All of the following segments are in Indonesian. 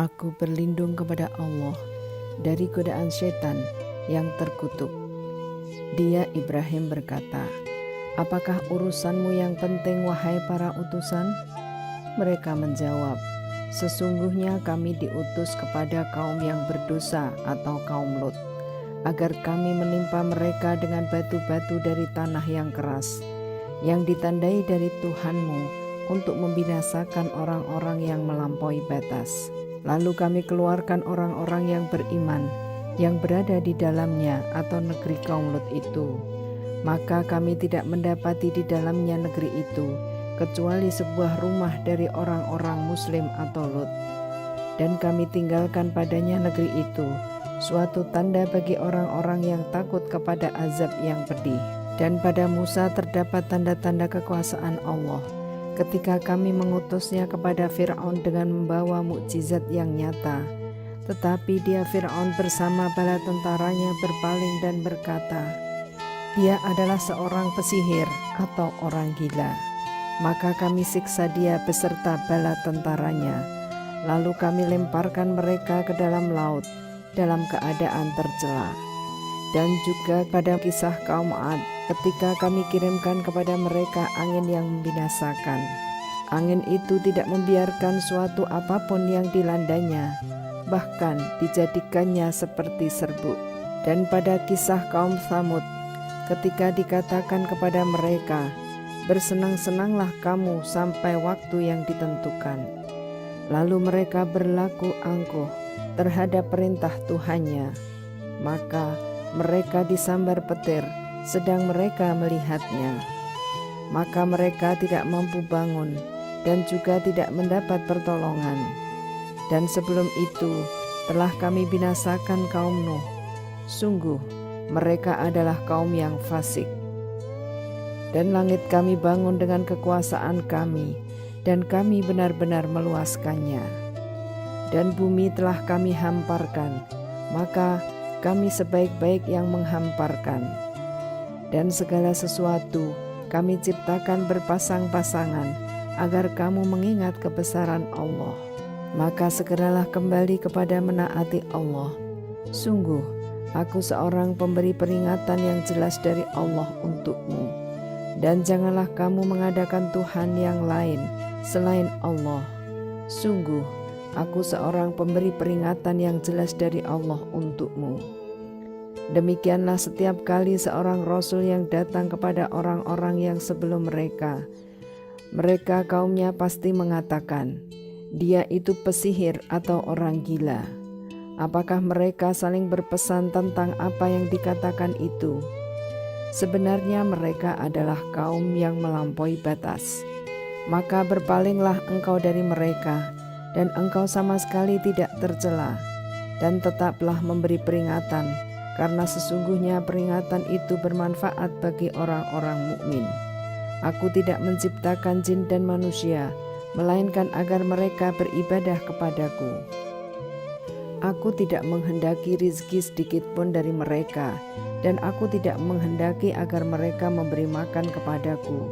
Aku berlindung kepada Allah dari godaan setan yang terkutuk. Dia Ibrahim berkata, "Apakah urusanmu yang penting wahai para utusan?" Mereka menjawab, "Sesungguhnya kami diutus kepada kaum yang berdosa atau kaum Lut, agar kami menimpa mereka dengan batu-batu dari tanah yang keras, yang ditandai dari Tuhanmu untuk membinasakan orang-orang yang melampaui batas. Lalu kami keluarkan orang-orang yang beriman yang berada di dalamnya atau negeri kaum Lut itu. Maka kami tidak mendapati di dalamnya negeri itu kecuali sebuah rumah dari orang-orang Muslim atau Lut. Dan kami tinggalkan padanya negeri itu suatu tanda bagi orang-orang yang takut kepada azab yang pedih. Dan pada Musa terdapat tanda-tanda kekuasaan Allah ketika kami mengutusnya kepada Fir'aun dengan membawa mukjizat yang nyata. Tetapi dia Fir'aun bersama bala tentaranya berpaling dan berkata, dia adalah seorang pesihir atau orang gila. Maka kami siksa dia beserta bala tentaranya. Lalu kami lemparkan mereka ke dalam laut dalam keadaan tercela. Dan juga pada kisah kaum Ad, ketika kami kirimkan kepada mereka angin yang membinasakan. Angin itu tidak membiarkan suatu apapun yang dilandanya, bahkan dijadikannya seperti serbuk. Dan pada kisah kaum Tsamud, ketika dikatakan kepada mereka, "Bersenang-senanglah kamu sampai waktu yang ditentukan." Lalu mereka berlaku angkuh terhadap perintah Tuhannya, maka mereka disambar petir sedang mereka melihatnya. Maka mereka tidak mampu bangun dan juga tidak mendapat pertolongan. Dan sebelum itu telah kami binasakan kaum Nuh. Sungguh mereka adalah kaum yang fasik. Dan langit kami bangun dengan kekuasaan kami, dan kami benar-benar meluaskannya. Dan bumi telah kami hamparkan, maka kami sebaik-baik yang menghamparkan. Dan segala sesuatu kami ciptakan berpasang-pasangan, agar kamu mengingat kebesaran Allah. Maka segeralah kembali kepada menaati Allah. Sungguh, aku seorang pemberi peringatan yang jelas dari Allah untukmu. Dan janganlah kamu mengadakan Tuhan yang lain selain Allah. Sungguh, aku seorang pemberi peringatan yang jelas dari Allah untukmu. Demikianlah setiap kali seorang Rasul yang datang kepada orang-orang yang sebelum mereka kaumnya pasti mengatakan, dia itu pesihir atau orang gila. Apakah mereka saling berpesan tentang apa yang dikatakan itu? Sebenarnya mereka adalah kaum yang melampaui batas. Maka berpalinglah engkau dari mereka, dan engkau sama sekali tidak tercela, dan tetaplah memberi peringatan, karena sesungguhnya peringatan itu bermanfaat bagi orang-orang mukmin. Aku tidak menciptakan jin dan manusia, melainkan agar mereka beribadah kepadaku. Aku tidak menghendaki rizki sedikit pun dari mereka, dan aku tidak menghendaki agar mereka memberi makan kepadaku.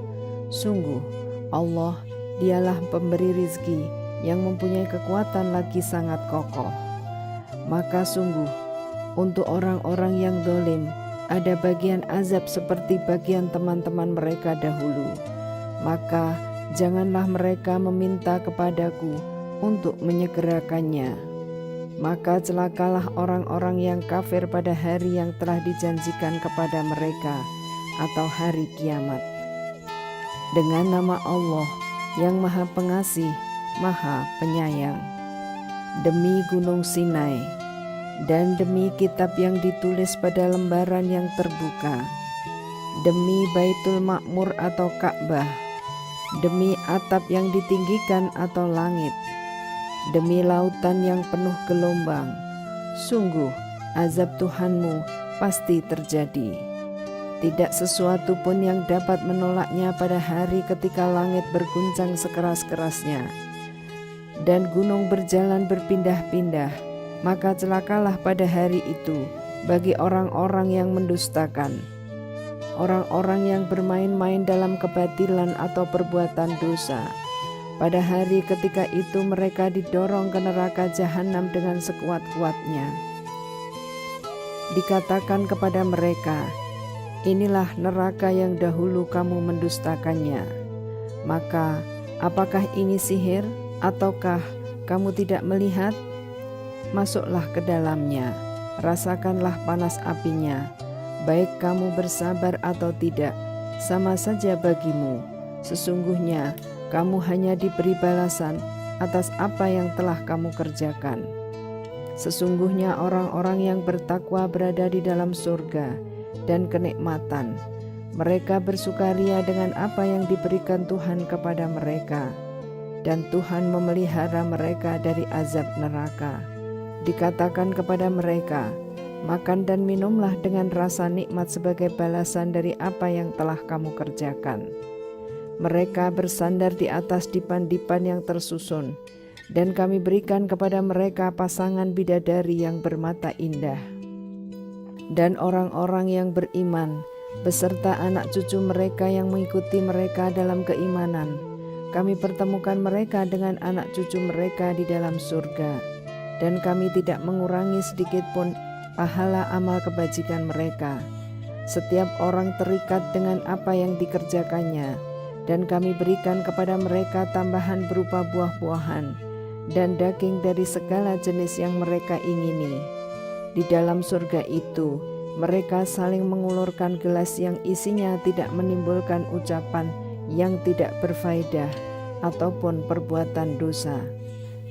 Sungguh, Allah dialah pemberi rizki yang mempunyai kekuatan lagi sangat kokoh. Maka sungguh, untuk orang-orang yang zalim ada bagian azab seperti bagian teman-teman mereka dahulu. Maka janganlah mereka meminta kepadaku untuk menyegerakannya. Maka celakalah orang-orang yang kafir pada hari yang telah dijanjikan kepada mereka atau hari kiamat. Dengan nama Allah yang Maha Pengasih, Maha Penyayang. Demi Gunung Sinai, dan demi kitab yang ditulis pada lembaran yang terbuka, demi Baitul Ma'mur atau Ka'bah, demi atap yang ditinggikan atau langit, demi lautan yang penuh gelombang, sungguh azab Tuhanmu pasti terjadi. Tidak sesuatu pun yang dapat menolaknya pada hari ketika langit berguncang sekeras-kerasnya, dan gunung berjalan berpindah-pindah. Maka celakalah pada hari itu bagi orang-orang yang mendustakan, orang-orang yang bermain-main dalam kebatilan atau perbuatan dosa, Pada hari ketika itu mereka didorong ke neraka jahanam dengan sekuat-kuatnya. Dikatakan kepada mereka, inilah neraka yang dahulu kamu mendustakannya. Maka apakah ini sihir ataukah kamu tidak melihat? Masuklah ke dalamnya, rasakanlah panas apinya. Baik kamu bersabar atau tidak, sama saja bagimu. Sesungguhnya kamu hanya diberi balasan atas apa yang telah kamu kerjakan. Sesungguhnya orang-orang yang bertakwa berada di dalam surga dan kenikmatan. Mereka bersukaria dengan apa yang diberikan Tuhan kepada mereka, dan Tuhan memelihara mereka dari azab neraka. Dikatakan kepada mereka, makan dan minumlah dengan rasa nikmat sebagai balasan dari apa yang telah kamu kerjakan. Mereka bersandar di atas dipan-dipan yang tersusun, dan kami berikan kepada mereka pasangan bidadari yang bermata indah. Dan orang-orang yang beriman, beserta anak cucu mereka yang mengikuti mereka dalam keimanan, kami pertemukan mereka dengan anak cucu mereka di dalam surga, dan kami tidak mengurangi sedikit pun pahala amal kebajikan mereka. Setiap orang terikat dengan apa yang dikerjakannya, dan kami berikan kepada mereka tambahan berupa buah-buahan dan daging dari segala jenis yang mereka ingini. Di dalam surga itu, mereka saling mengulurkan gelas yang isinya tidak menimbulkan ucapan yang tidak berfaedah ataupun perbuatan dosa.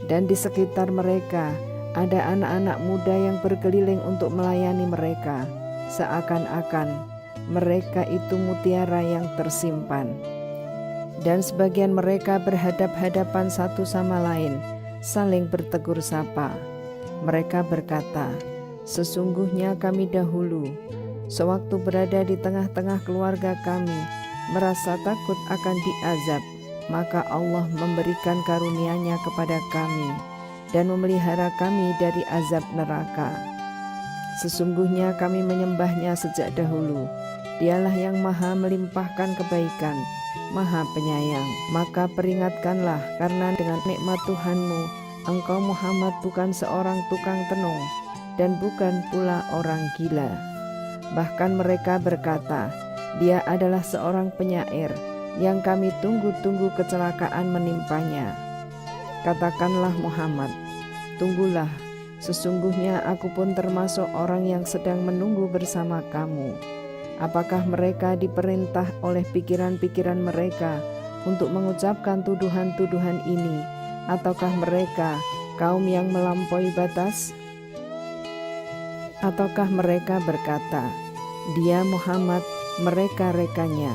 Dan di sekitar mereka ada anak-anak muda yang berkeliling untuk melayani mereka, seakan-akan mereka itu mutiara yang tersimpan. Dan sebagian mereka berhadap-hadapan satu sama lain, saling bertegur sapa. Mereka berkata, sesungguhnya kami dahulu, sewaktu berada di tengah-tengah keluarga kami, merasa takut akan diazab, maka Allah memberikan karunia-Nya kepada kami dan memelihara kami dari azab neraka. Sesungguhnya kami menyembah-Nya sejak dahulu. Dialah yang maha melimpahkan kebaikan, maha penyayang. Maka peringatkanlah, karena dengan nikmat Tuhanmu, engkau Muhammad bukan seorang tukang tenung dan bukan pula orang gila. Bahkan mereka berkata, dia adalah seorang penyair yang kami tunggu-tunggu kecelakaan menimpanya. Katakanlah Muhammad, tunggulah, sesungguhnya aku pun termasuk orang yang sedang menunggu bersama kamu. Apakah mereka diperintah oleh pikiran-pikiran mereka untuk mengucapkan tuduhan-tuduhan ini, ataukah mereka kaum yang melampaui batas? Ataukah mereka berkata, dia Muhammad, mereka rekanya?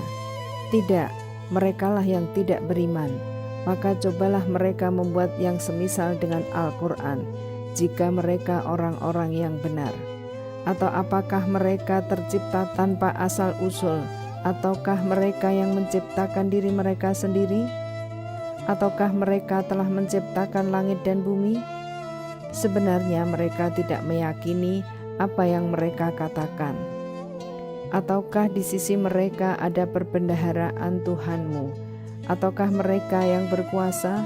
Tidak, merekalah yang tidak beriman. Maka cobalah mereka membuat yang semisal dengan Al-Quran, jika mereka orang-orang yang benar. Atau apakah mereka tercipta tanpa asal-usul, ataukah mereka yang menciptakan diri mereka sendiri? Ataukah mereka telah menciptakan langit dan bumi? Sebenarnya mereka tidak meyakini apa yang mereka katakan. Ataukah di sisi mereka ada perbendaharaan Tuhanmu? Ataukah mereka yang berkuasa?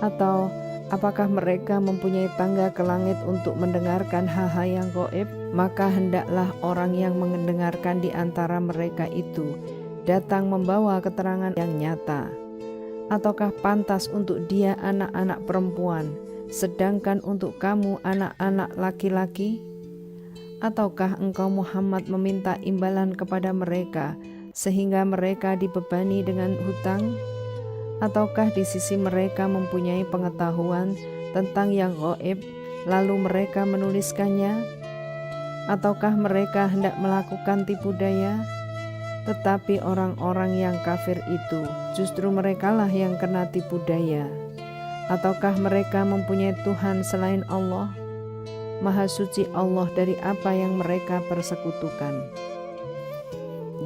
Atau apakah mereka mempunyai tangga ke langit untuk mendengarkan hal-hal yang gaib? Maka hendaklah orang yang mendengarkan di antara mereka itu datang membawa keterangan yang nyata. Ataukah pantas untuk dia anak-anak perempuan, sedangkan untuk kamu anak-anak laki-laki? Ataukah engkau Muhammad meminta imbalan kepada mereka sehingga mereka dibebani dengan hutang? Ataukah di sisi mereka mempunyai pengetahuan tentang yang gaib, lalu mereka menuliskannya? Ataukah mereka hendak melakukan tipu daya? Tetapi orang-orang yang kafir itu justru merekalah yang kena tipu daya. Ataukah mereka mempunyai Tuhan selain Allah? Maha suci Allah dari apa yang mereka persekutukan.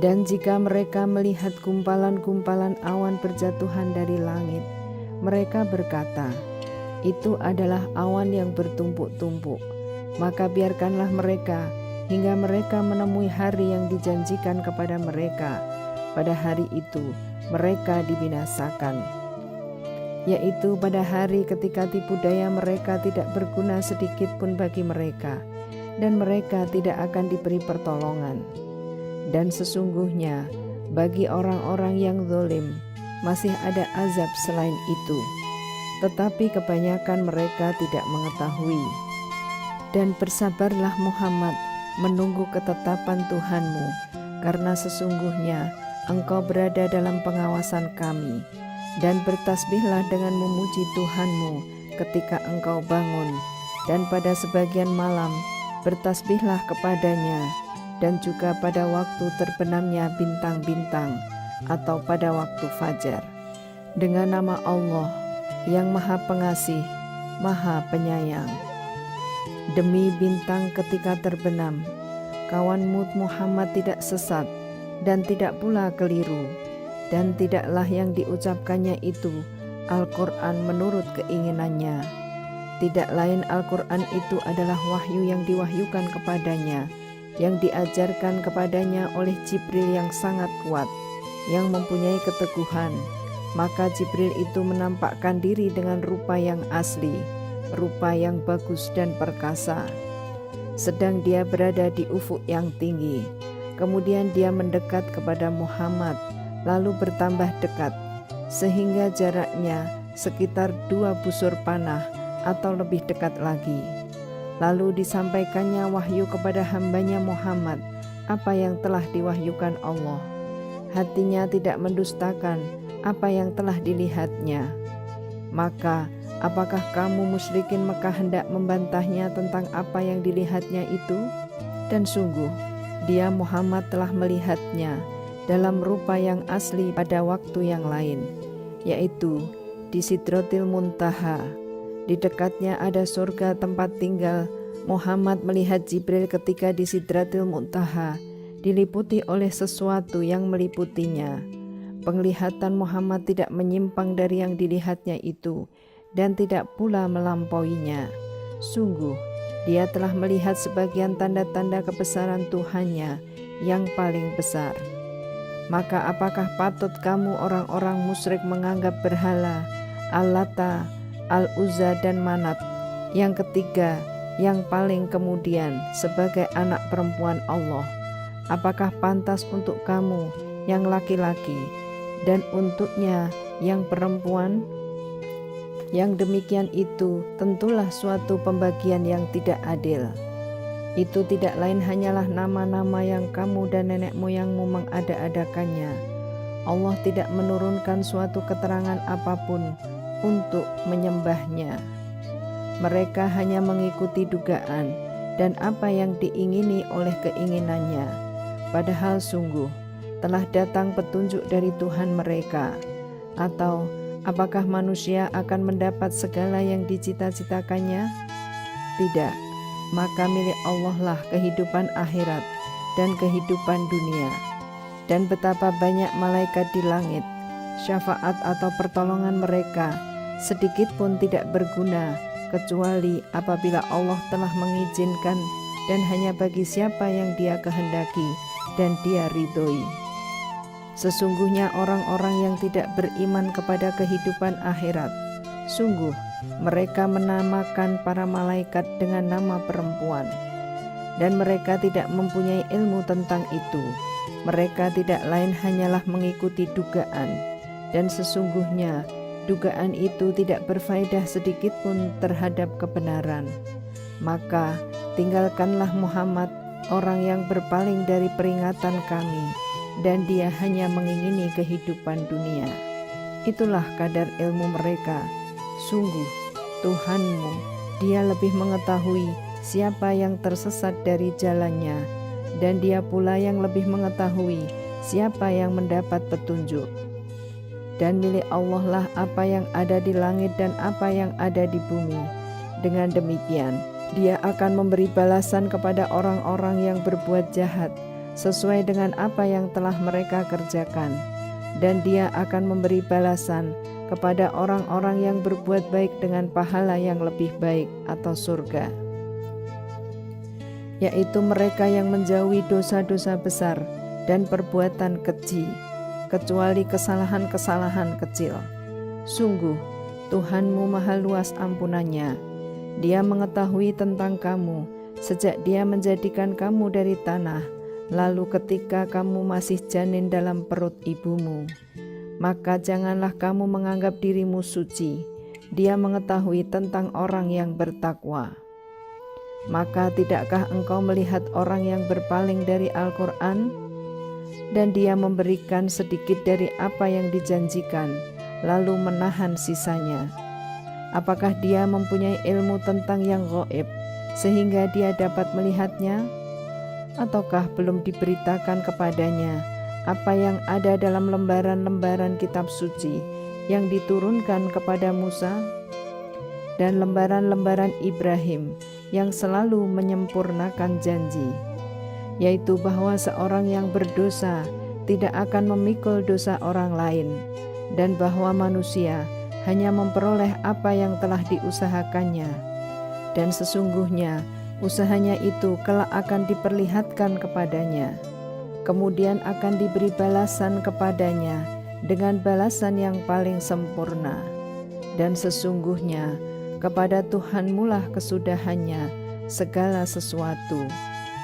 Dan jika mereka melihat gumpalan-gumpalan awan berjatuhan dari langit, mereka berkata, itu adalah awan yang bertumpuk-tumpuk. Maka biarkanlah mereka hingga mereka menemui hari yang dijanjikan kepada mereka. Pada hari itu mereka dibinasakan. yaitu pada hari ketika tipu daya mereka tidak berguna sedikit pun bagi mereka, dan mereka tidak akan diberi pertolongan. Dan sesungguhnya bagi orang-orang yang zalim masih ada azab selain itu, tetapi kebanyakan mereka tidak mengetahui. Dan bersabarlah Muhammad menunggu ketetapan Tuhanmu, karena sesungguhnya engkau berada dalam pengawasan kami. Dan bertasbihlah dengan memuji Tuhanmu ketika engkau bangun, dan pada sebagian malam bertasbihlah kepadanya, dan juga pada waktu terbenamnya bintang-bintang atau pada waktu fajar, dengan nama Allah yang Maha Pengasih, Maha Penyayang. Demi bintang ketika terbenam, kawanmu Muhammad tidak sesat dan tidak pula keliru, dan tidaklah yang diucapkannya itu Al-Quran menurut keinginannya. Tidak lain Al-Quran itu adalah wahyu yang diwahyukan kepadanya, yang diajarkan kepadanya oleh Jibril yang sangat kuat, yang mempunyai keteguhan. Maka Jibril itu menampakkan diri dengan rupa yang asli, rupa yang bagus dan perkasa. Sedang dia berada di ufuk yang tinggi. Kemudian dia mendekat kepada Muhammad, lalu bertambah dekat, sehingga jaraknya sekitar 2 busur panah atau lebih dekat lagi. Lalu disampaikannya wahyu kepada hambanya Muhammad apa yang telah diwahyukan Allah. Hatinya tidak mendustakan apa yang telah dilihatnya. Maka apakah kamu musyrikin Mekah hendak membantahnya tentang apa yang dilihatnya itu? Dan sungguh dia Muhammad telah melihatnya dalam rupa yang asli pada waktu yang lain, yaitu di Sidratil Muntaha. Di dekatnya ada surga tempat tinggal. Muhammad melihat Jibril ketika di Sidratil Muntaha, diliputi oleh sesuatu yang meliputinya. Penglihatan Muhammad tidak menyimpang dari yang dilihatnya itu, dan tidak pula melampauinya. Sungguh, dia telah melihat sebagian tanda-tanda kebesaran Tuhannya yang paling besar. Maka apakah patut kamu orang-orang musyrik menganggap berhala, Al-Lata, Al-Uzza dan Manat, yang ketiga, yang paling kemudian sebagai anak perempuan Allah? Apakah pantas untuk kamu yang laki-laki dan untuknya yang perempuan? Yang demikian itu tentulah suatu pembagian yang tidak adil. Itu tidak lain hanyalah nama-nama yang kamu dan nenek moyangmu mengada-adakannya. Allah tidak menurunkan suatu keterangan apapun untuk menyembahnya. Mereka hanya mengikuti dugaan dan apa yang diingini oleh keinginannya. Padahal sungguh telah datang petunjuk dari Tuhan mereka. Atau apakah manusia akan mendapat segala yang dicita-citakannya? Tidak. Maka milik Allah lah kehidupan akhirat dan kehidupan dunia. Dan betapa banyak malaikat di langit, syafaat atau pertolongan mereka sedikit pun tidak berguna, kecuali apabila Allah telah mengizinkan, dan hanya bagi siapa yang Dia kehendaki dan Dia ridhoi. Sesungguhnya orang-orang yang tidak beriman kepada kehidupan akhirat, sungguh mereka menamakan para malaikat dengan nama perempuan, dan mereka tidak mempunyai ilmu tentang itu. Mereka tidak lain hanyalah mengikuti dugaan, dan sesungguhnya dugaan itu tidak berfaedah sedikit pun terhadap kebenaran. Maka tinggalkanlah Muhammad, orang yang berpaling dari peringatan kami, dan dia hanya mengingini kehidupan dunia. Itulah kadar ilmu mereka. Sungguh Tuhanmu, Dia lebih mengetahui siapa yang tersesat dari jalannya, dan Dia pula yang lebih mengetahui siapa yang mendapat petunjuk. Dan milik Allah lah apa yang ada di langit dan apa yang ada di bumi. Dengan demikian, Dia akan memberi balasan kepada orang-orang yang berbuat jahat sesuai dengan apa yang telah mereka kerjakan, dan Dia akan memberi balasan kepada orang-orang yang berbuat baik dengan pahala yang lebih baik atau surga, yaitu mereka yang menjauhi dosa-dosa besar dan perbuatan keji, kecuali kesalahan-kesalahan kecil. Sungguh Tuhanmu maha luas ampunannya. Dia mengetahui tentang kamu sejak Dia menjadikan kamu dari tanah, lalu ketika kamu masih janin dalam perut ibumu. Maka janganlah kamu menganggap dirimu suci. Dia mengetahui tentang orang yang bertakwa. Maka tidakkah engkau melihat orang yang berpaling dari Al-Quran? Dan dia memberikan sedikit dari apa yang dijanjikan, lalu menahan sisanya. Apakah dia mempunyai ilmu tentang yang gaib, sehingga dia dapat melihatnya? Ataukah belum diberitakan kepadanya apa yang ada dalam lembaran-lembaran kitab suci yang diturunkan kepada Musa? Dan lembaran-lembaran Ibrahim yang selalu menyempurnakan janji, yaitu bahwa seorang yang berdosa tidak akan memikul dosa orang lain, dan bahwa manusia hanya memperoleh apa yang telah diusahakannya, dan sesungguhnya usahanya itu kelak akan diperlihatkan kepadanya, kemudian akan diberi balasan kepadanya dengan balasan yang paling sempurna. Dan sesungguhnya kepada Tuhanmu lah kesudahannya segala sesuatu,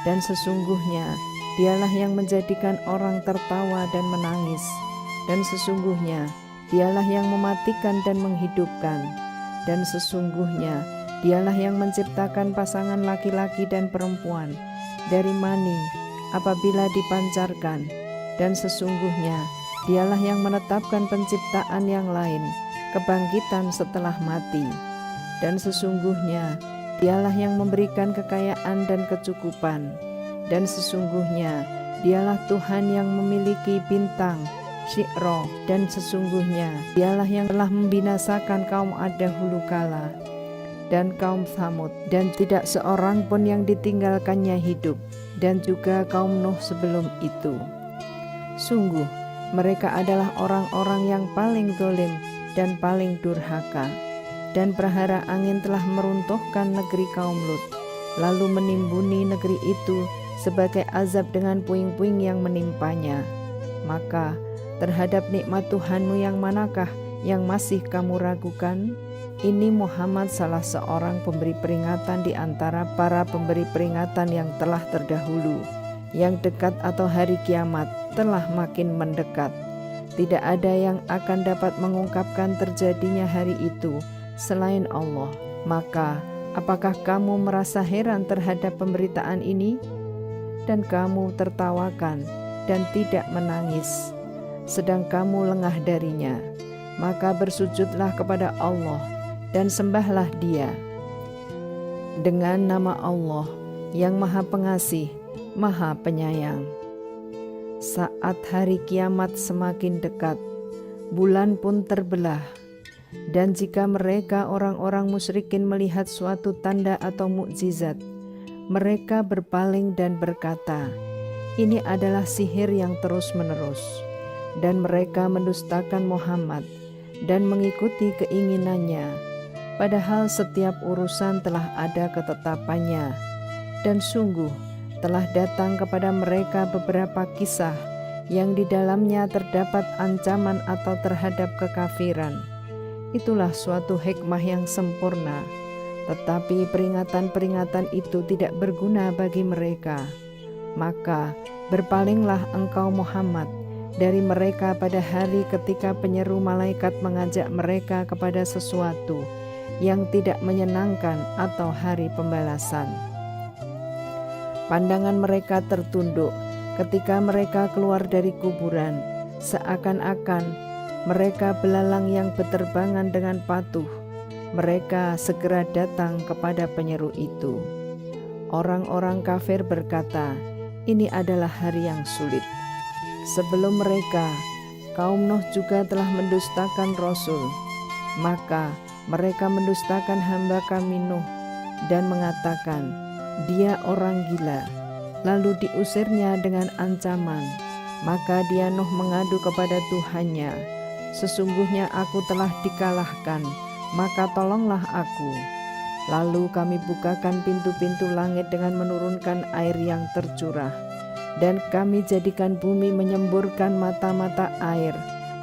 dan sesungguhnya Dialah yang menjadikan orang tertawa dan menangis, dan sesungguhnya Dialah yang mematikan dan menghidupkan, dan sesungguhnya Dialah yang menciptakan pasangan laki-laki dan perempuan dari mani apabila dipancarkan, dan sesungguhnya Dialah yang menetapkan penciptaan yang lain, kebangkitan setelah mati, dan sesungguhnya Dialah yang memberikan kekayaan dan kecukupan, dan sesungguhnya Dialah Tuhan yang memiliki bintang Syi'ro, dan sesungguhnya Dialah yang telah membinasakan kaum Ad dahulu kala dan kaum Tsamud, dan tidak seorang pun yang ditinggalkannya hidup, dan juga kaum Nuh sebelum itu. Sungguh mereka adalah orang-orang yang paling zalim dan paling durhaka. Dan prahara angin telah meruntuhkan negeri kaum Lut, lalu menimbuni negeri itu sebagai azab dengan puing-puing yang menimpanya. Maka terhadap nikmat Tuhanmu yang manakah yang masih kamu ragukan? Ini Muhammad salah seorang pemberi peringatan di antara para pemberi peringatan yang telah terdahulu. Yang dekat atau hari kiamat telah makin mendekat. Tidak ada yang akan dapat mengungkapkan terjadinya hari itu selain Allah. Maka apakah kamu merasa heran terhadap pemberitaan ini? Dan kamu tertawakan dan tidak menangis, sedang kamu lengah darinya. Maka bersujudlah kepada Allah dan sembahlah Dia dengan nama Allah yang Maha Pengasih, Maha Penyayang. Saat hari kiamat semakin dekat, bulan pun terbelah, dan jika mereka orang-orang musyrikin melihat suatu tanda atau mukjizat, mereka berpaling dan berkata, "Ini adalah sihir yang terus-menerus." Dan mereka mendustakan Muhammad dan mengikuti keinginannya, padahal setiap urusan telah ada ketetapannya. Dan sungguh telah datang kepada mereka beberapa kisah yang di dalamnya terdapat ancaman atau terhadap kekafiran. Itulah suatu hikmah yang sempurna, tetapi peringatan-peringatan itu tidak berguna bagi mereka. Maka berpalinglah engkau Muhammad dari mereka pada hari ketika penyeru malaikat mengajak mereka kepada sesuatu yang tidak menyenangkan atau hari pembalasan. Pandangan mereka tertunduk ketika mereka keluar dari kuburan, seakan-akan mereka belalang yang berterbangan dengan patuh. Mereka segera datang kepada penyeru itu. Orang-orang kafir berkata, "Ini adalah hari yang sulit." Sebelum mereka, kaum Nuh juga telah mendustakan Rasul. Maka mereka mendustakan hamba kami Nuh dan mengatakan, "Dia orang gila." Lalu diusirnya dengan ancaman. Maka dia Nuh mengadu kepada Tuhannya, "Sesungguhnya aku telah dikalahkan, maka tolonglah aku." Lalu kami bukakan pintu-pintu langit dengan menurunkan air yang tercurah, dan kami jadikan bumi menyemburkan mata-mata air.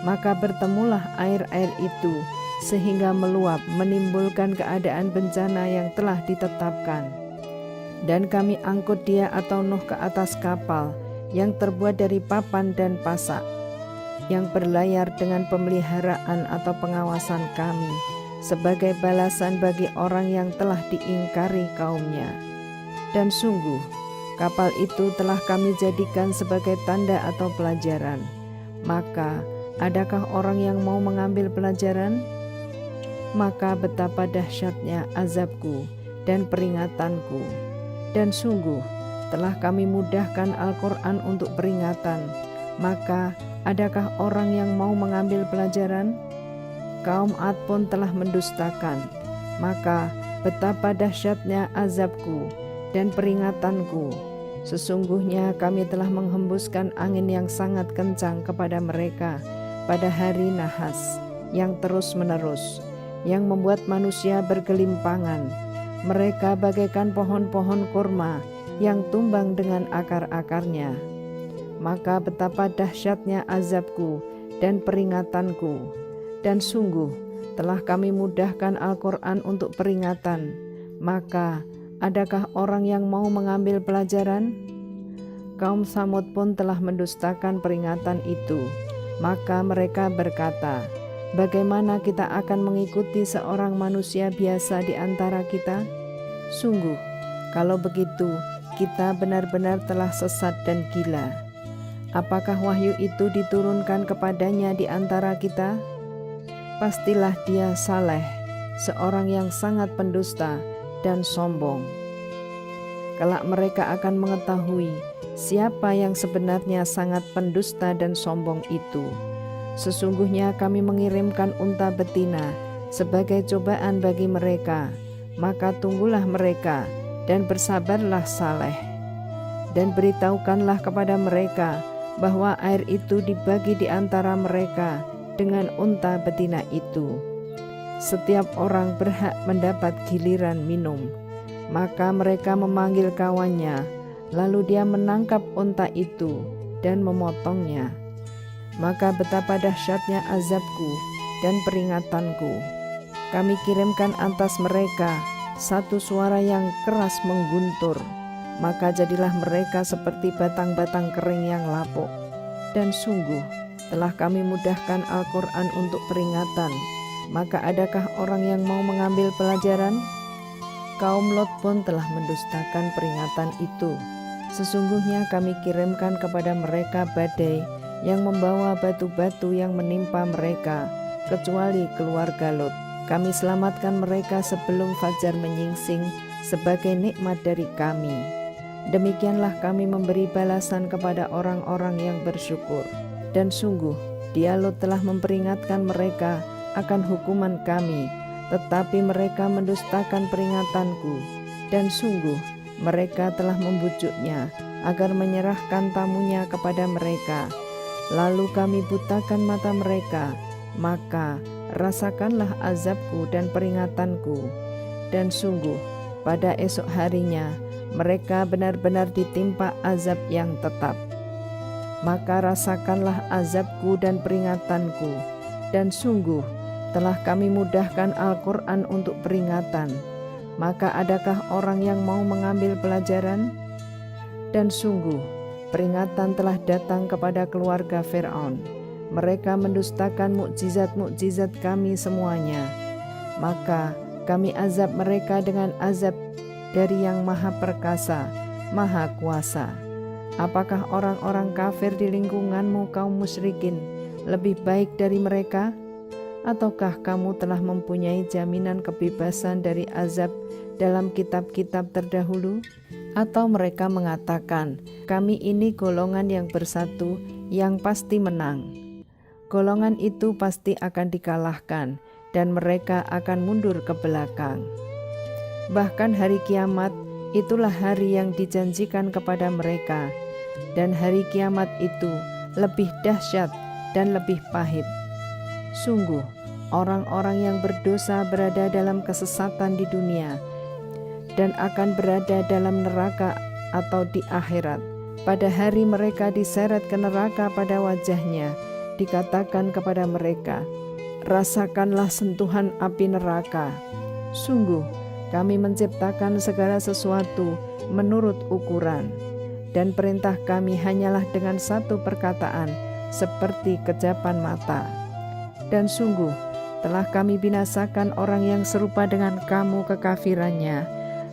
Maka bertemulah air-air itu sehingga meluap menimbulkan keadaan bencana yang telah ditetapkan. Dan kami angkut dia atau Nuh ke atas kapal yang terbuat dari papan dan pasak, yang berlayar dengan pemeliharaan atau pengawasan kami, sebagai balasan bagi orang yang telah diingkari kaumnya. Dan sungguh, kapal itu telah kami jadikan sebagai tanda atau pelajaran. Maka, adakah orang yang mau mengambil pelajaran? Maka betapa dahsyatnya azabku dan peringatanku. Dan sungguh, telah kami mudahkan Al-Quran untuk peringatan. Maka, adakah orang yang mau mengambil pelajaran? Kaum Ad pun telah mendustakan. Maka, betapa dahsyatnya azabku dan peringatanku. Sesungguhnya kami telah menghembuskan angin yang sangat kencang kepada mereka pada hari nahas yang terus-menerus, yang membuat manusia bergelimpangan. Mereka bagaikan pohon-pohon kurma yang tumbang dengan akar-akarnya. Maka betapa dahsyatnya azabku dan peringatanku. Dan sungguh telah kami mudahkan Al-Quran untuk peringatan. Maka adakah orang yang mau mengambil pelajaran? Kaum Samud pun telah mendustakan peringatan itu. Maka mereka berkata, bagaimana kita akan mengikuti seorang manusia biasa di antara kita? Sungguh, kalau begitu, kita benar-benar telah sesat dan gila. Apakah wahyu itu diturunkan kepadanya di antara kita? Pastilah dia Saleh, seorang yang sangat pendusta dan sombong. Kelak mereka akan mengetahui siapa yang sebenarnya sangat pendusta dan sombong itu. Sesungguhnya kami mengirimkan unta betina sebagai cobaan bagi mereka, maka tunggulah mereka dan bersabarlah Saleh. Dan beritahukanlah kepada mereka bahwa air itu dibagi di antara mereka dengan unta betina itu. Setiap orang berhak mendapat giliran minum. Maka mereka memanggil kawannya, lalu dia menangkap unta itu dan memotongnya. Maka betapa dahsyatnya azabku dan peringatanku. Kami kirimkan atas mereka satu suara yang keras mengguntur. Maka jadilah mereka seperti batang-batang kering yang lapuk. Dan sungguh telah kami mudahkan Al-Quran untuk peringatan. Maka adakah orang yang mau mengambil pelajaran? Kaum Lot pun telah mendustakan peringatan itu. Sesungguhnya kami kirimkan kepada mereka badai yang membawa batu-batu yang menimpa mereka, kecuali keluarga Lot. Kami selamatkan mereka sebelum fajar menyingsing sebagai nikmat dari kami. Demikianlah kami memberi balasan kepada orang-orang yang bersyukur. Dan sungguh, dia Lot telah memperingatkan mereka akan hukuman kami, tetapi mereka mendustakan peringatanku. Dan sungguh, mereka telah membujuknya agar menyerahkan tamunya kepada mereka. Lalu kami butakan mata mereka, maka rasakanlah azabku dan peringatanku. Dan sungguh, pada esok harinya, mereka benar-benar ditimpa azab yang tetap. Maka rasakanlah azabku dan peringatanku. Dan sungguh, telah kami mudahkan Al-Quran untuk peringatan. Maka adakah orang yang mau mengambil pelajaran? Dan sungguh, peringatan telah datang kepada keluarga Fir'aun. Mereka mendustakan mukjizat-mukjizat kami semuanya. Maka kami azab mereka dengan azab dari yang maha perkasa, maha kuasa. Apakah orang-orang kafir di lingkunganmu kaum musyrikin lebih baik dari mereka? Ataukah kamu telah mempunyai jaminan kebebasan dari azab dalam kitab-kitab terdahulu? Atau mereka mengatakan, kami ini golongan yang bersatu yang pasti menang. Golongan itu pasti akan dikalahkan dan mereka akan mundur ke belakang. Bahkan hari kiamat itulah hari yang dijanjikan kepada mereka, dan hari kiamat itu lebih dahsyat dan lebih pahit. Sungguh, orang-orang yang berdosa berada dalam kesesatan di dunia dan akan berada dalam neraka atau di akhirat. Pada hari mereka diseret ke neraka pada wajahnya, dikatakan kepada mereka, rasakanlah sentuhan api neraka. Sungguh, kami menciptakan segala sesuatu menurut ukuran, dan perintah kami hanyalah dengan satu perkataan, seperti kejapan mata. Dan sungguh, telah kami binasakan orang yang serupa dengan kamu kekafirannya.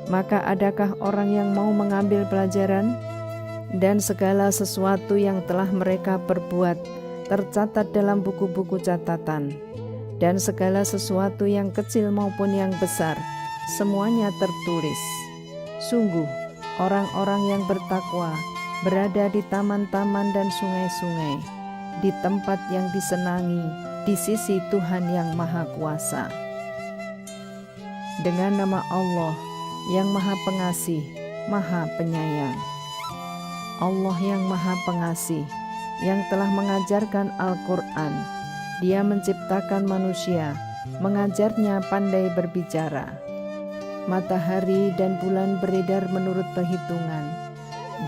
Maka adakah orang yang mau mengambil pelajaran? Dan segala sesuatu yang telah mereka perbuat tercatat dalam buku-buku catatan. Dan segala sesuatu yang kecil maupun yang besar, semuanya tertulis. Sungguh, orang-orang yang bertakwa berada di taman-taman dan sungai-sungai, di tempat yang disenangi, di sisi Tuhan yang Maha Kuasa. Dengan nama Allah yang Maha Pengasih, Maha Penyayang. Allah yang Maha Pengasih, yang telah mengajarkan Al-Quran. Dia menciptakan manusia, mengajarnya pandai berbicara. Matahari dan bulan beredar menurut perhitungan,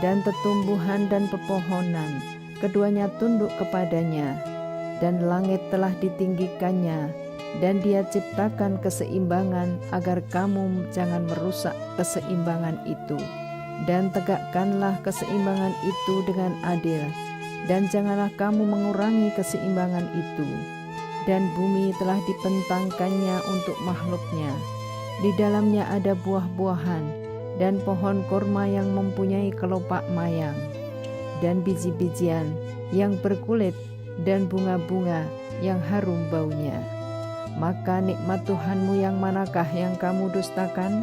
dan tetumbuhan dan pepohonan, keduanya tunduk kepadanya. Dan langit telah ditinggikannya, dan Dia ciptakan keseimbangan agar kamu jangan merusak keseimbangan itu. Dan tegakkanlah keseimbangan itu dengan adil, dan janganlah kamu mengurangi keseimbangan itu. Dan bumi telah dibentangkannya untuk makhluknya. Di dalamnya ada buah-buahan, dan pohon kurma yang mempunyai kelopak mayang, dan biji-bijian yang berkulit, dan bunga-bunga yang harum baunya. Maka nikmat Tuhanmu yang manakah yang kamu dustakan?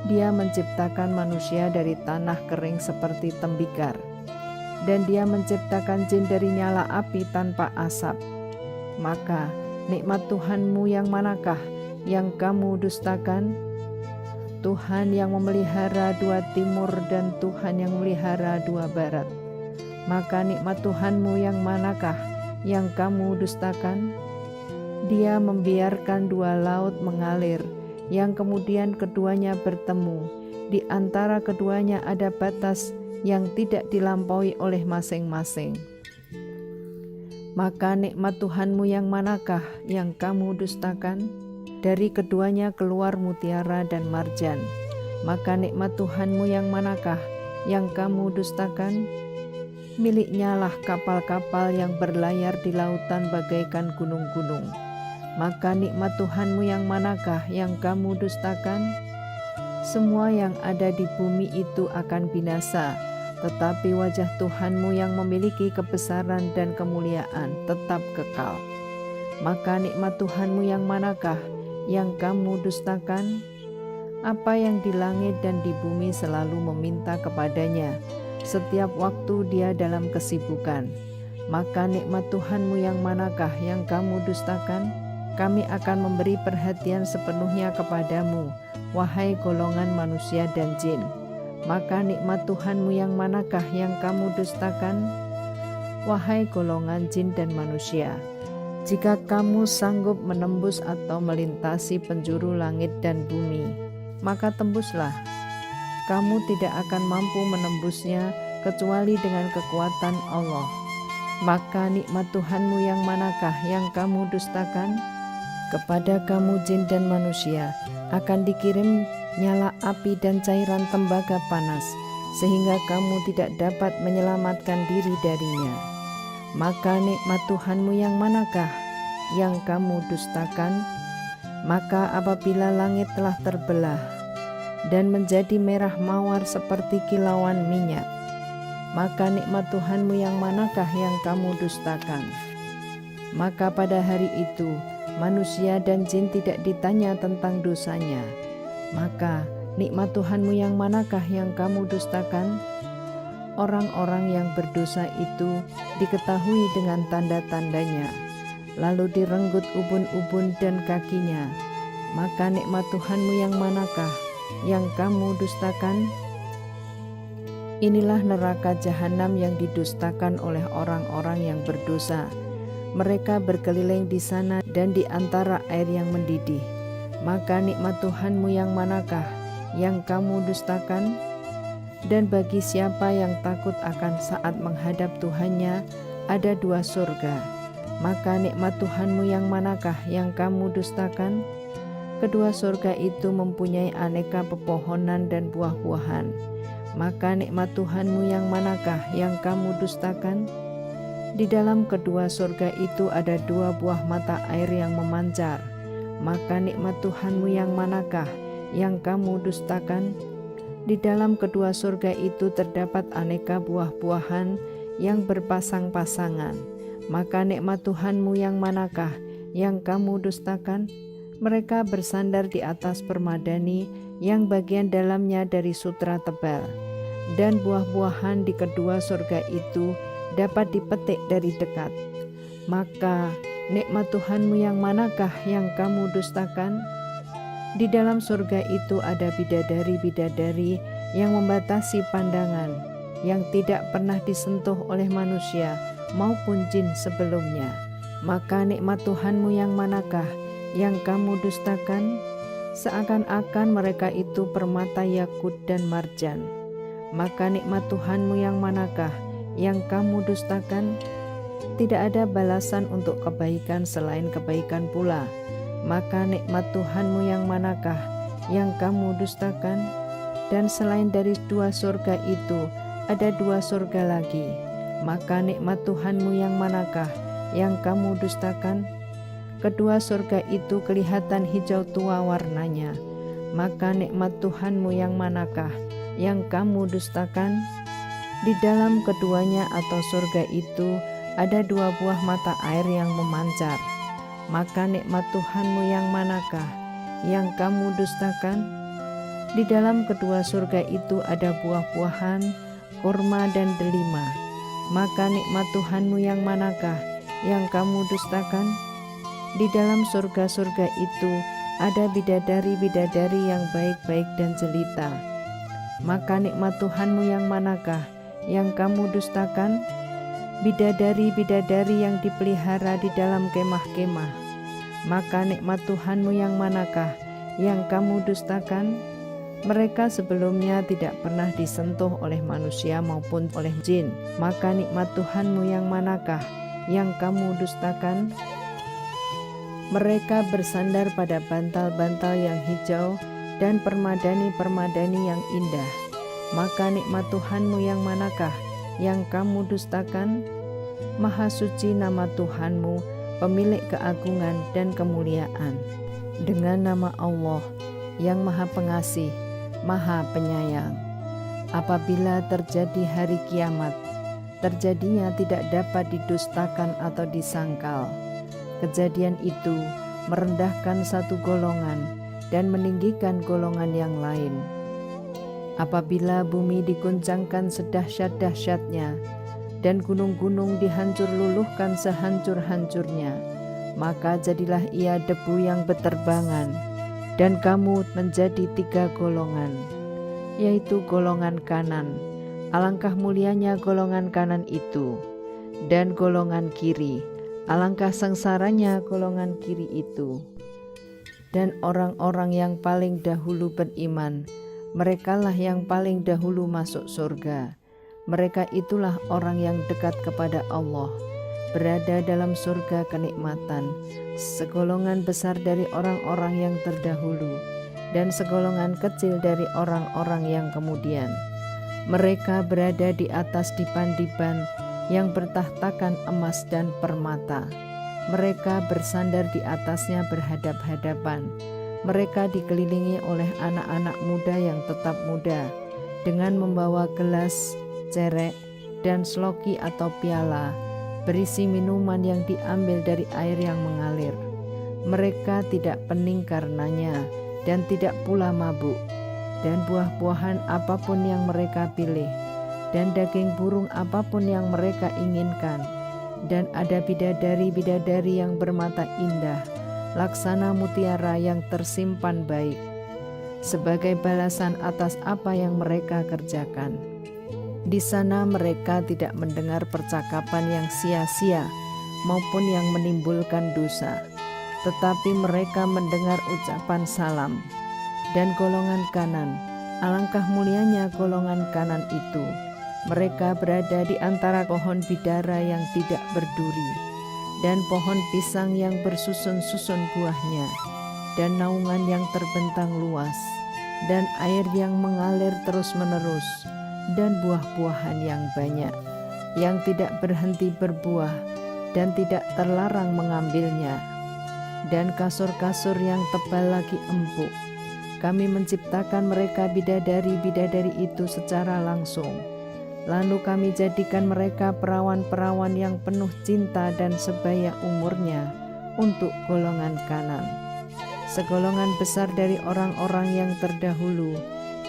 Dia menciptakan manusia dari tanah kering seperti tembikar, dan Dia menciptakan jin dari nyala api tanpa asap. Maka nikmat Tuhanmu yang manakah yang kamu dustakan? Tuhan yang memelihara dua timur dan Tuhan yang memelihara dua barat. Maka nikmat Tuhanmu yang manakah yang kamu dustakan? Dia membiarkan dua laut mengalir, yang kemudian keduanya bertemu. Di antara keduanya ada batas yang tidak dilampaui oleh masing-masing. Maka nikmat Tuhanmu yang manakah yang kamu dustakan? Dari keduanya keluar mutiara dan marjan. Maka nikmat Tuhanmu yang manakah yang kamu dustakan? Miliknya lah kapal-kapal yang berlayar di lautan bagaikan gunung-gunung. Maka nikmat Tuhanmu yang manakah yang kamu dustakan? Semua yang ada di bumi itu akan binasa, tetapi wajah Tuhanmu yang memiliki kebesaran dan kemuliaan tetap kekal. Maka nikmat Tuhanmu yang manakah yang kamu dustakan? Apa yang di langit dan di bumi selalu meminta kepadanya, setiap waktu Dia dalam kesibukan. Maka nikmat Tuhanmu yang manakah yang kamu dustakan? Kami akan memberi perhatian sepenuhnya kepadamu, wahai golongan manusia dan jin. Maka nikmat Tuhanmu yang manakah yang kamu dustakan? Wahai golongan jin dan manusia, jika kamu sanggup menembus atau melintasi penjuru langit dan bumi, maka tembuslah. Kamu tidak akan mampu menembusnya kecuali dengan kekuatan Allah. Maka nikmat Tuhanmu yang manakah yang kamu dustakan? Kepada kamu jin dan manusia akan dikirim nyala api dan cairan tembaga panas, sehingga kamu tidak dapat menyelamatkan diri darinya. Maka nikmat Tuhanmu yang manakah yang kamu dustakan? Maka apabila langit telah terbelah dan menjadi merah mawar seperti kilauan minyak, maka nikmat Tuhanmu yang manakah yang kamu dustakan? Maka pada hari itu manusia dan jin tidak ditanya tentang dosanya. Maka nikmat Tuhanmu yang manakah yang kamu dustakan? Orang-orang yang berdosa itu diketahui dengan tanda-tandanya, lalu direnggut ubun-ubun dan kakinya. Maka nikmat Tuhanmu yang manakah yang kamu dustakan? Inilah neraka jahanam yang didustakan oleh orang-orang yang berdosa. Mereka berkeliling di sana dan di antara air yang mendidih. Maka nikmat Tuhanmu yang manakah yang kamu dustakan? Dan bagi siapa yang takut akan saat menghadap Tuhannya, ada dua surga. Maka nikmat Tuhanmu yang manakah yang kamu dustakan? Kedua surga itu mempunyai aneka pepohonan dan buah-buahan. Maka nikmat Tuhanmu yang manakah yang kamu dustakan? Di dalam kedua surga itu ada 2 buah mata air yang memancar. Maka nikmat Tuhanmu yang manakah yang kamu dustakan? Di dalam kedua surga itu terdapat aneka buah-buahan yang berpasang-pasangan. Maka nikmat Tuhanmu yang manakah yang kamu dustakan? Mereka bersandar di atas permadani yang bagian dalamnya dari sutra tebal, dan buah-buahan di kedua surga itu dapat dipetik dari dekat. Maka nikmat Tuhanmu yang manakah yang kamu dustakan? Di dalam surga itu ada bidadari-bidadari yang membatasi pandangan, yang tidak pernah disentuh oleh manusia maupun jin sebelumnya. Maka nikmat Tuhanmu yang manakah yang kamu dustakan? Seakan-akan mereka itu permata yakut dan marjan. Maka nikmat Tuhanmu yang manakah yang kamu dustakan? Tidak ada balasan untuk kebaikan selain kebaikan pula. Maka nikmat Tuhanmu yang manakah yang kamu dustakan? Dan selain dari 2 surga itu ada 2 surga lagi. Maka nikmat Tuhanmu yang manakah yang kamu dustakan? Kedua surga itu kelihatan hijau tua warnanya. Maka nikmat Tuhanmu yang manakah yang kamu dustakan? Di dalam keduanya atau surga itu ada 2 buah mata air yang memancar. Maka nikmat Tuhanmu yang manakah yang kamu dustakan? Di dalam kedua surga itu ada buah-buahan, kurma dan delima. Maka nikmat Tuhanmu yang manakah yang kamu dustakan? Di dalam surga-surga itu ada bidadari-bidadari yang baik-baik dan jelita. Maka nikmat Tuhanmu yang manakah yang kamu dustakan? Bidadari-bidadari yang dipelihara di dalam kemah-kemah. Maka nikmat Tuhanmu yang manakah yang kamu dustakan? Mereka sebelumnya tidak pernah disentuh oleh manusia maupun oleh jin. Maka nikmat Tuhanmu yang manakah yang kamu dustakan? Mereka bersandar pada bantal-bantal yang hijau dan permadani-permadani yang indah. Maka nikmat Tuhanmu yang manakah yang kamu dustakan? Maha suci nama Tuhanmu, pemilik keagungan dan kemuliaan. Dengan nama Allah yang Maha Pengasih, Maha Penyayang. Apabila terjadi hari kiamat, terjadinya tidak dapat didustakan atau disangkal. Kejadian itu merendahkan satu golongan dan meninggikan golongan yang lain. Apabila bumi diguncangkan sedahsyat-dahsyatnya dan gunung-gunung dihancur luluhkan sehancur-hancurnya, maka jadilah ia debu yang beterbangan, dan kamu menjadi 3 golongan, yaitu golongan kanan. Alangkah mulianya golongan kanan itu, dan golongan kiri. Alangkah sengsaranya golongan kiri itu. Dan orang-orang yang paling dahulu beriman, merekalah yang paling dahulu masuk surga. Mereka itulah orang yang dekat kepada Allah, berada dalam surga kenikmatan, segolongan besar dari orang-orang yang terdahulu, dan segolongan kecil dari orang-orang yang kemudian. Mereka berada di atas dipan-dipan yang bertahtakan emas dan permata. Mereka bersandar di atasnya berhadap-hadapan. Mereka dikelilingi oleh anak-anak muda yang tetap muda, dengan membawa gelas, cerek, dan sloki atau piala, berisi minuman yang diambil dari air yang mengalir. Mereka tidak pening karenanya, dan tidak pula mabuk. Dan buah-buahan apapun yang mereka pilih, dan daging burung apapun yang mereka inginkan. Dan ada bidadari-bidadari yang bermata indah, laksana mutiara yang tersimpan baik, sebagai balasan atas apa yang mereka kerjakan. Di sana mereka tidak mendengar percakapan yang sia-sia maupun yang menimbulkan dosa, tetapi mereka mendengar ucapan salam. Dan golongan kanan, alangkah mulianya golongan kanan itu. Mereka berada di antara pohon bidara yang tidak berduri, dan pohon pisang yang bersusun-susun buahnya, dan naungan yang terbentang luas, dan air yang mengalir terus-menerus, dan buah-buahan yang banyak, yang tidak berhenti berbuah, dan tidak terlarang mengambilnya, dan kasur-kasur yang tebal lagi empuk. Kami menciptakan mereka bidadari-bidadari itu secara langsung. Lalu kami jadikan mereka perawan-perawan yang penuh cinta dan sebaya umurnya untuk golongan Kanan. Segolongan besar dari orang-orang yang terdahulu,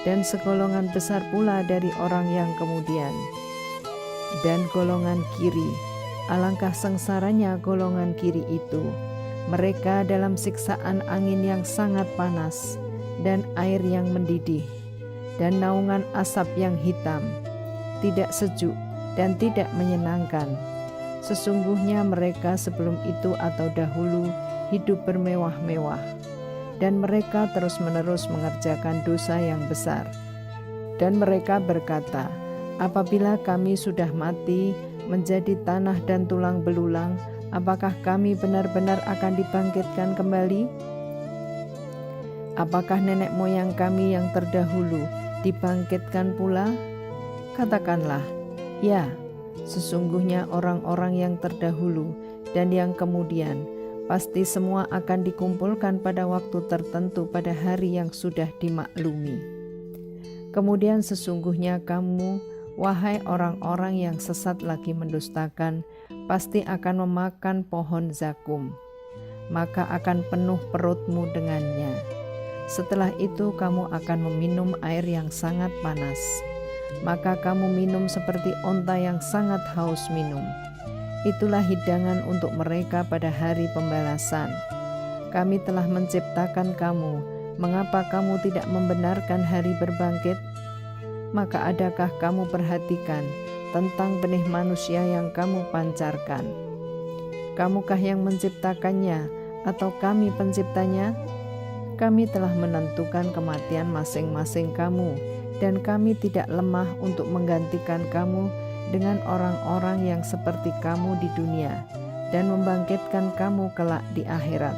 dan segolongan besar pula dari orang yang kemudian. Dan golongan kiri, alangkah sengsaranya golongan kiri itu. Mereka dalam siksaan angin yang sangat panas, dan air yang mendidih, dan naungan asap yang hitam, tidak sejuk dan tidak menyenangkan. Sesungguhnya mereka sebelum itu atau dahulu hidup bermewah-mewah, dan mereka terus-menerus mengerjakan dosa yang besar. Dan mereka berkata, apabila kami sudah mati menjadi tanah dan tulang belulang, apakah kami benar-benar akan dibangkitkan kembali? Apakah nenek moyang kami yang terdahulu dibangkitkan pula? Katakanlah, ya, sesungguhnya orang-orang yang terdahulu dan yang kemudian pasti semua akan dikumpulkan pada waktu tertentu pada hari yang sudah dimaklumi. Kemudian sesungguhnya kamu, wahai orang-orang yang sesat lagi mendustakan, pasti akan memakan pohon zakum, maka akan penuh perutmu dengannya. Setelah itu kamu akan meminum air yang sangat panas, maka kamu minum seperti onta yang sangat haus minum. Itulah hidangan untuk mereka pada hari pembalasan. Kami telah menciptakan kamu, mengapa kamu tidak membenarkan hari berbangkit? Maka adakah kamu perhatikan tentang benih manusia yang kamu pancarkan? Kamukah yang menciptakannya, atau kami penciptanya? Kami telah menentukan kematian masing-masing kamu, dan kami tidak lemah untuk menggantikan kamu dengan orang-orang yang seperti kamu di dunia, dan membangkitkan kamu kelak di akhirat,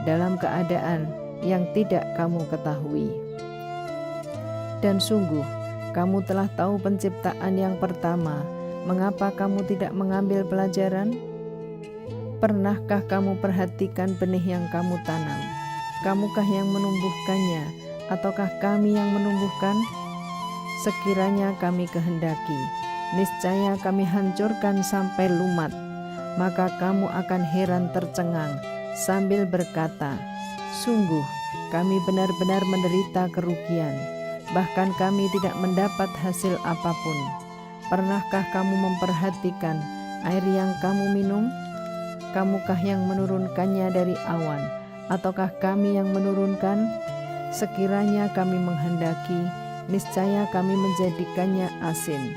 dalam keadaan yang tidak kamu ketahui. Dan sungguh, kamu telah tahu penciptaan yang pertama, mengapa kamu tidak mengambil pelajaran? Pernahkah kamu perhatikan benih yang kamu tanam? Kamukah yang menumbuhkannya, ataukah kami yang menumbuhkan? Sekiranya kami kehendaki, niscaya kami hancurkan sampai lumat, maka kamu akan heran tercengang sambil berkata, sungguh kami benar-benar menderita kerugian, bahkan kami tidak mendapat hasil apapun. Pernahkah kamu memperhatikan air yang kamu minum? Kamukah yang menurunkannya dari awan, ataukah kami yang menurunkan? Sekiranya kami menghendaki, niscaya kami menjadikannya asin.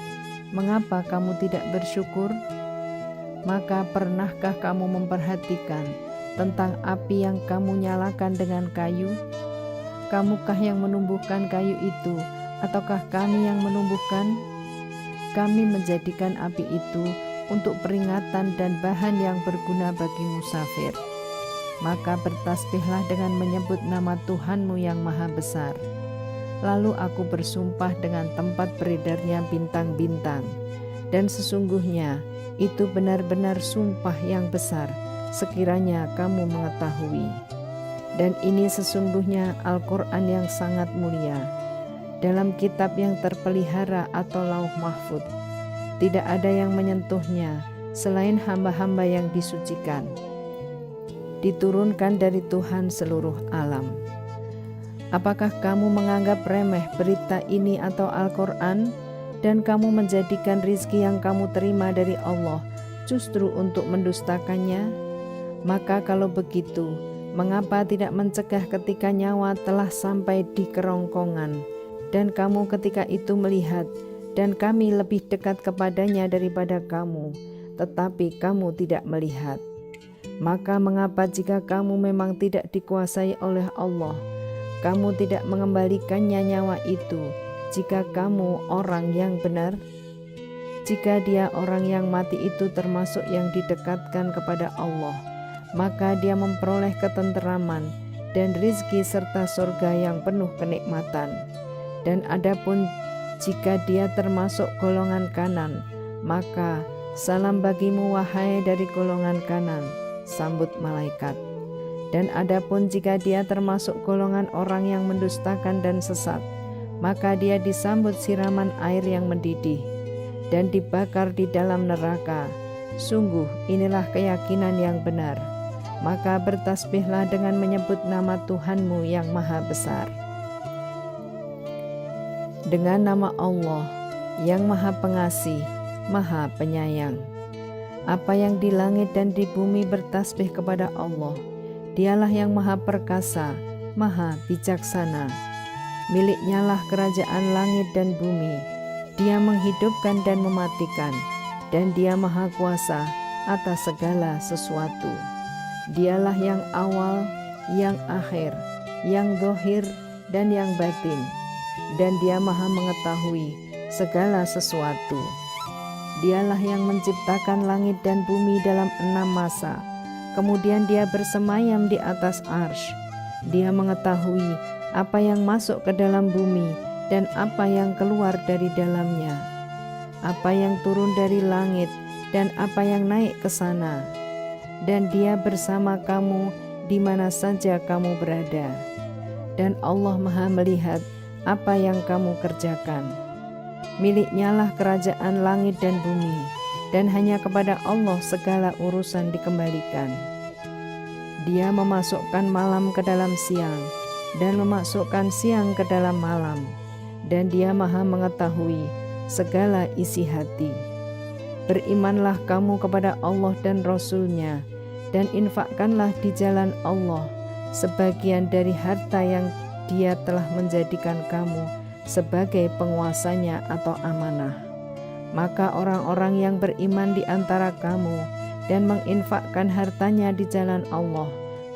Mengapa kamu tidak bersyukur? Maka pernahkah kamu memperhatikan tentang api yang kamu nyalakan dengan kayu? Kamukah yang menumbuhkan kayu itu, ataukah kami yang menumbuhkan? Kami menjadikan api itu untuk peringatan dan bahan yang berguna bagi musafir. Maka bertasbihlah dengan menyebut nama Tuhanmu yang maha besar. Lalu aku bersumpah dengan tempat beredarnya bintang-bintang, dan sesungguhnya itu benar-benar sumpah yang besar, sekiranya kamu mengetahui. Dan ini sesungguhnya Al-Quran yang sangat mulia, dalam kitab yang terpelihara atau lauh mahfud. Tidak ada yang menyentuhnya selain hamba-hamba yang disucikan, diturunkan dari Tuhan seluruh alam. Apakah kamu menganggap remeh berita ini atau Al-Quran, dan kamu menjadikan rizki yang kamu terima dari Allah justru untuk mendustakannya? Maka kalau begitu, mengapa tidak mencegah ketika nyawa telah sampai di kerongkongan, dan kamu ketika itu melihat, dan kami lebih dekat kepadanya daripada kamu, tetapi kamu tidak melihat? Maka mengapa jika kamu memang tidak dikuasai oleh Allah, kamu tidak mengembalikannya nyawa itu jika kamu orang yang benar? Jika dia orang yang mati itu termasuk yang didekatkan kepada Allah, maka dia memperoleh ketenteraman dan rizki serta surga yang penuh kenikmatan. Dan adapun jika dia termasuk golongan kanan, maka salam bagimu wahai dari golongan kanan, sambut malaikat. Dan adapun jika dia termasuk golongan orang yang mendustakan dan sesat, maka dia disambut siraman air yang mendidih dan dibakar di dalam neraka. Sungguh inilah keyakinan yang benar. Maka bertasbihlah dengan menyebut nama Tuhanmu yang maha besar. Dengan nama Allah yang maha pengasih, maha penyayang. Apa yang di langit dan di bumi bertasbih kepada Allah. Dialah yang maha perkasa, maha bijaksana. Miliknya lah kerajaan langit dan bumi. Dia menghidupkan dan mematikan, dan dia maha kuasa atas segala sesuatu. Dialah yang awal, yang akhir, yang zahir dan yang batin, dan dia maha mengetahui segala sesuatu. Dialah yang menciptakan langit dan bumi dalam 6 masa. Kemudian dia bersemayam di atas arsy. Dia mengetahui apa yang masuk ke dalam bumi dan apa yang keluar dari dalamnya, apa yang turun dari langit dan apa yang naik ke sana. Dan dia bersama kamu di mana saja kamu berada. Dan Allah maha melihat apa yang kamu kerjakan. Miliknya lah kerajaan langit dan bumi, dan hanya kepada Allah segala urusan dikembalikan. Dia memasukkan malam ke dalam siang, dan memasukkan siang ke dalam malam, dan dia maha mengetahui segala isi hati. Berimanlah kamu kepada Allah dan Rasul-Nya, dan infakkanlah di jalan Allah sebagian dari harta yang Dia telah menjadikan kamu sebagai penguasanya atau amanah. Maka orang-orang yang beriman di antara kamu dan menginfakkan hartanya di jalan Allah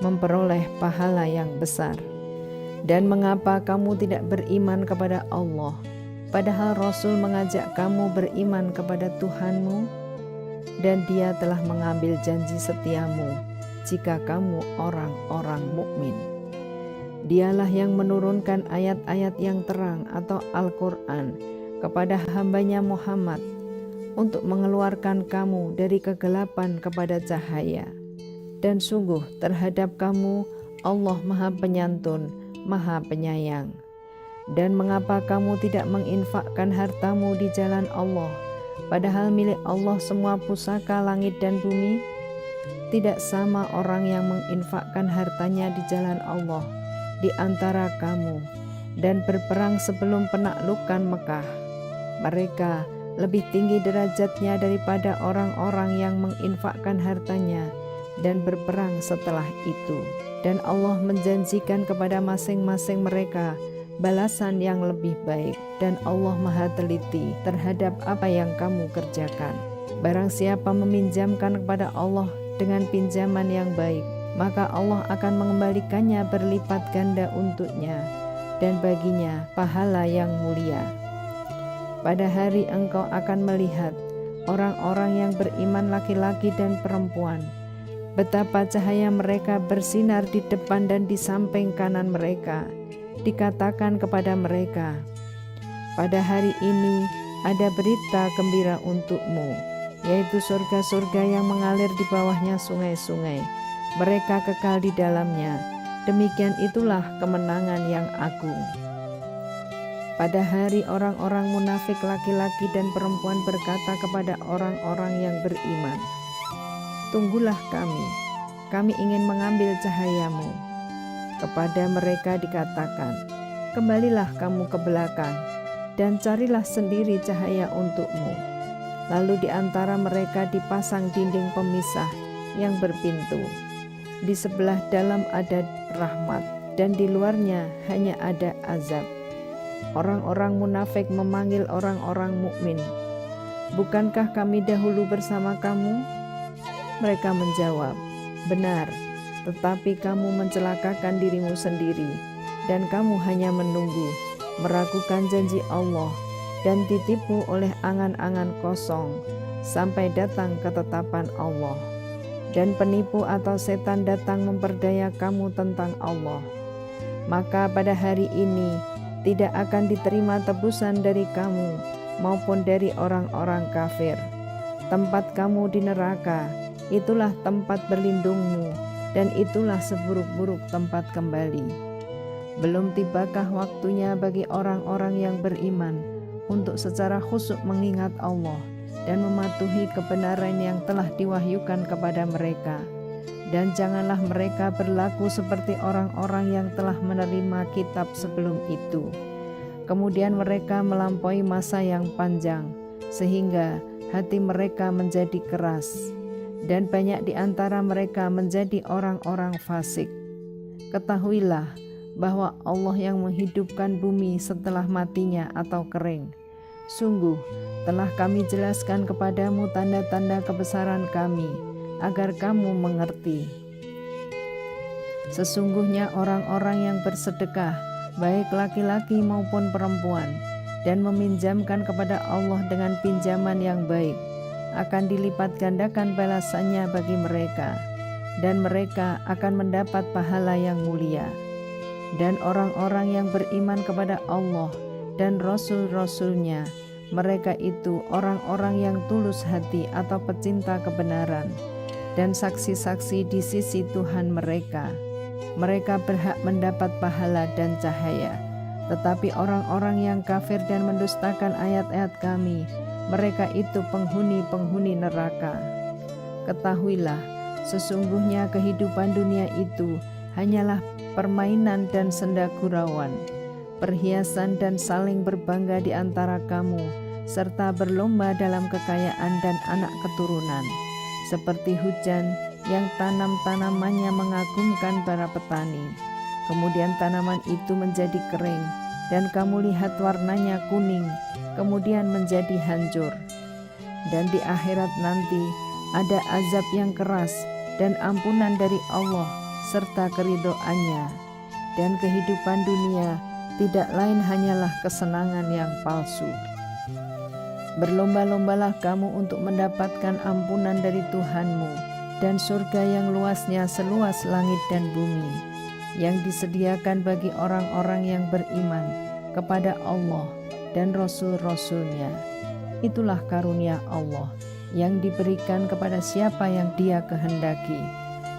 memperoleh pahala yang besar. Dan mengapa kamu tidak beriman kepada Allah, padahal Rasul mengajak kamu beriman kepada Tuhanmu? Dan Dia telah mengambil janji setiamu jika kamu orang-orang mukmin. Dialah yang menurunkan ayat-ayat yang terang atau Al-Quran kepada hambanya Muhammad untuk mengeluarkan kamu dari kegelapan kepada cahaya. Dan sungguh terhadap kamu Allah maha penyantun, maha penyayang. Dan mengapa kamu tidak menginfakkan hartamu di jalan Allah, padahal milik Allah semua pusaka langit dan bumi? Tidak sama orang yang menginfakkan hartanya di jalan Allah di antara kamu dan berperang sebelum penaklukan Mekah. Mereka lebih tinggi derajatnya daripada orang-orang yang menginfakkan hartanya dan berperang setelah itu. Dan Allah menjanjikan kepada masing-masing mereka balasan yang lebih baik, dan Allah maha teliti terhadap apa yang kamu kerjakan. Barang siapa meminjamkan kepada Allah dengan pinjaman yang baik, maka Allah akan mengembalikannya berlipat ganda untuknya, dan baginya pahala yang mulia. Pada hari engkau akan melihat orang-orang yang beriman laki-laki dan perempuan, betapa cahaya mereka bersinar di depan dan di samping kanan mereka. Dikatakan kepada mereka, pada hari ini ada berita gembira untukmu, yaitu surga-surga yang mengalir di bawahnya sungai-sungai. Mereka kekal di dalamnya. Demikian itulah kemenangan yang agung. Pada hari orang-orang munafik laki-laki dan perempuan berkata kepada orang-orang yang beriman, tunggulah kami ingin mengambil cahayamu. Kepada mereka dikatakan, kembalilah kamu ke belakang dan carilah sendiri cahaya untukmu. Lalu di antara mereka dipasang dinding pemisah yang berpintu. Di sebelah dalam ada rahmat, dan di luarnya hanya ada azab. Orang-orang munafik memanggil orang-orang mukmin, bukankah kami dahulu bersama kamu? Mereka menjawab, benar, tetapi kamu mencelakakan dirimu sendiri, dan kamu hanya menunggu, meragukan janji Allah, dan ditipu oleh angan-angan kosong sampai datang ketetapan Allah. Dan penipu atau setan datang memperdaya kamu tentang Allah. Maka pada hari ini tidak akan diterima tebusan dari kamu maupun dari orang-orang kafir. Tempat kamu di neraka, itulah tempat berlindungmu, dan itulah seburuk-buruk tempat kembali. Belum tibakah waktunya bagi orang-orang yang beriman untuk secara khusyuk mengingat Allah dan mematuhi kebenaran yang telah diwahyukan kepada mereka. Dan janganlah mereka berlaku seperti orang-orang yang telah menerima kitab sebelum itu. Kemudian mereka melampaui masa yang panjang, sehingga hati mereka menjadi keras, dan banyak di antara mereka menjadi orang-orang fasik. Ketahuilah bahwa Allah yang menghidupkan bumi setelah matinya atau kering. Sungguh, telah kami jelaskan kepadamu tanda-tanda kebesaran kami, agar kamu mengerti. Sesungguhnya orang-orang yang bersedekah, baik laki-laki maupun perempuan, dan meminjamkan kepada Allah dengan pinjaman yang baik, akan dilipat gandakan balasannya bagi mereka, dan mereka akan mendapat pahala yang mulia. Dan orang-orang yang beriman kepada Allah dan Rasul-Rasulnya, mereka itu orang-orang yang tulus hati atau pecinta kebenaran, dan saksi-saksi di sisi Tuhan mereka. Mereka berhak mendapat pahala dan cahaya. Tetapi orang-orang yang kafir dan mendustakan ayat-ayat kami, mereka itu penghuni-penghuni neraka. Ketahuilah, sesungguhnya kehidupan dunia itu hanyalah permainan dan senda gurauan, perhiasan dan saling berbangga di antara kamu, serta berlomba dalam kekayaan dan anak keturunan, seperti hujan yang tanam-tanamannya mengagumkan para petani. Kemudian tanaman itu menjadi kering, dan kamu lihat warnanya kuning, kemudian menjadi hancur. Dan di akhirat nanti ada azab yang keras dan ampunan dari Allah serta keridhoannya. Dan kehidupan dunia tidak lain hanyalah kesenangan yang palsu. Berlomba-lombalah kamu untuk mendapatkan ampunan dari Tuhanmu dan surga yang luasnya seluas langit dan bumi, yang disediakan bagi orang-orang yang beriman kepada Allah dan Rasul-Rasulnya. Itulah karunia Allah yang diberikan kepada siapa yang Dia kehendaki,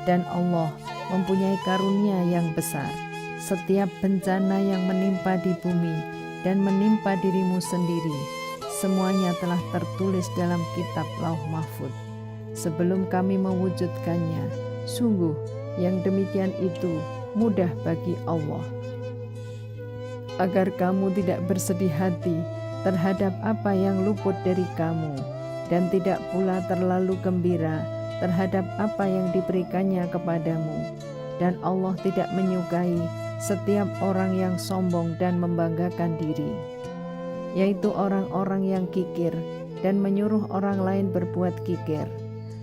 dan Allah mempunyai karunia yang besar. Setiap bencana yang menimpa di bumi dan menimpa dirimu sendiri, semuanya telah tertulis dalam kitab Lauh Mahfuz sebelum kami mewujudkannya. Sungguh yang demikian itu mudah bagi Allah. Agar kamu tidak bersedih hati terhadap apa yang luput dari kamu, dan tidak pula terlalu gembira terhadap apa yang diberikannya kepadamu. Dan Allah tidak menyukai setiap orang yang sombong dan membanggakan diri, yaitu orang-orang yang kikir dan menyuruh orang lain berbuat kikir.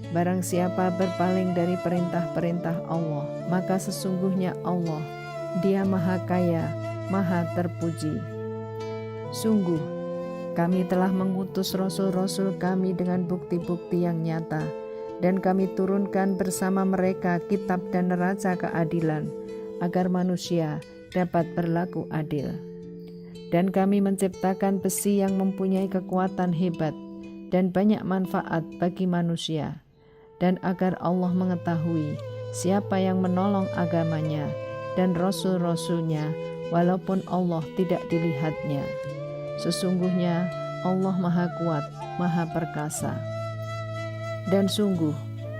Barang siapa berpaling dari perintah-perintah Allah, maka sesungguhnya Allah, Dia Maha Kaya, Maha Terpuji. Sungguh, kami telah mengutus Rasul-Rasul kami dengan bukti-bukti yang nyata, dan kami turunkan bersama mereka kitab dan neraca keadilan, agar manusia dapat berlaku adil. Dan kami menciptakan besi yang mempunyai kekuatan hebat dan banyak manfaat bagi manusia, dan agar Allah mengetahui siapa yang menolong agamanya dan Rasul-Rasulnya, walaupun Allah tidak dilihatnya. Sesungguhnya Allah Maha Kuat, Maha Perkasa. Dan sungguh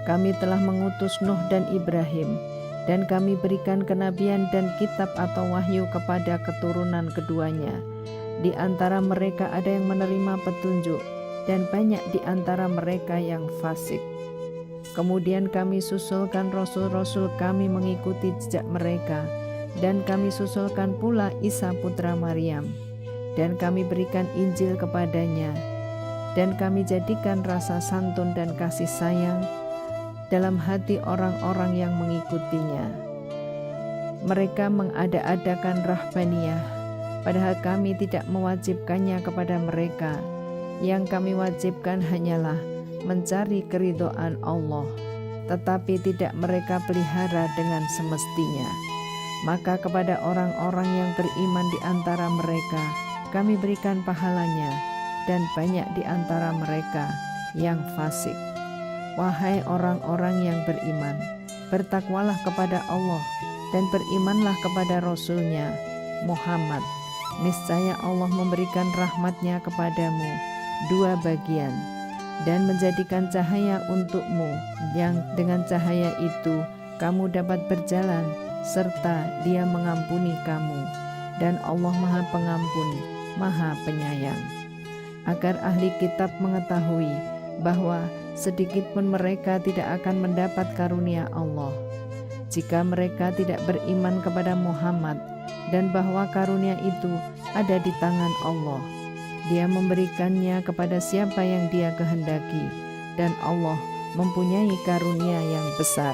kami telah mengutus Nuh dan Ibrahim, dan kami berikan kenabian dan kitab atau wahyu kepada keturunan keduanya. Di antara mereka ada yang menerima petunjuk, dan banyak di antara mereka yang fasik. Kemudian kami susulkan Rasul-Rasul kami mengikuti jejak mereka, dan kami susulkan pula Isa putra Maryam, dan kami berikan Injil kepadanya, dan kami jadikan rasa santun dan kasih sayang dalam hati orang-orang yang mengikutinya. Mereka mengada-adakan rahbaniyah, padahal kami tidak mewajibkannya kepada mereka. Yang kami wajibkan hanyalah mencari keridhaan Allah, tetapi tidak mereka pelihara dengan semestinya. Maka kepada orang-orang yang beriman di antara mereka kami berikan pahalanya, dan banyak di antara mereka yang fasik. Wahai orang-orang yang beriman, bertakwalah kepada Allah dan berimanlah kepada Rasul-Nya Muhammad. Niscaya Allah memberikan rahmat-Nya kepadamu 2 bagian, dan menjadikan cahaya untukmu, yang dengan cahaya itu kamu dapat berjalan, serta Dia mengampuni kamu, dan Allah Maha Pengampun, Maha Penyayang. Agar ahli kitab mengetahui bahwa sedikit pun mereka tidak akan mendapat karunia Allah jika mereka tidak beriman kepada Muhammad, dan bahwa karunia itu ada di tangan Allah. Dia memberikannya kepada siapa yang Dia kehendaki, dan Allah mempunyai karunia yang besar.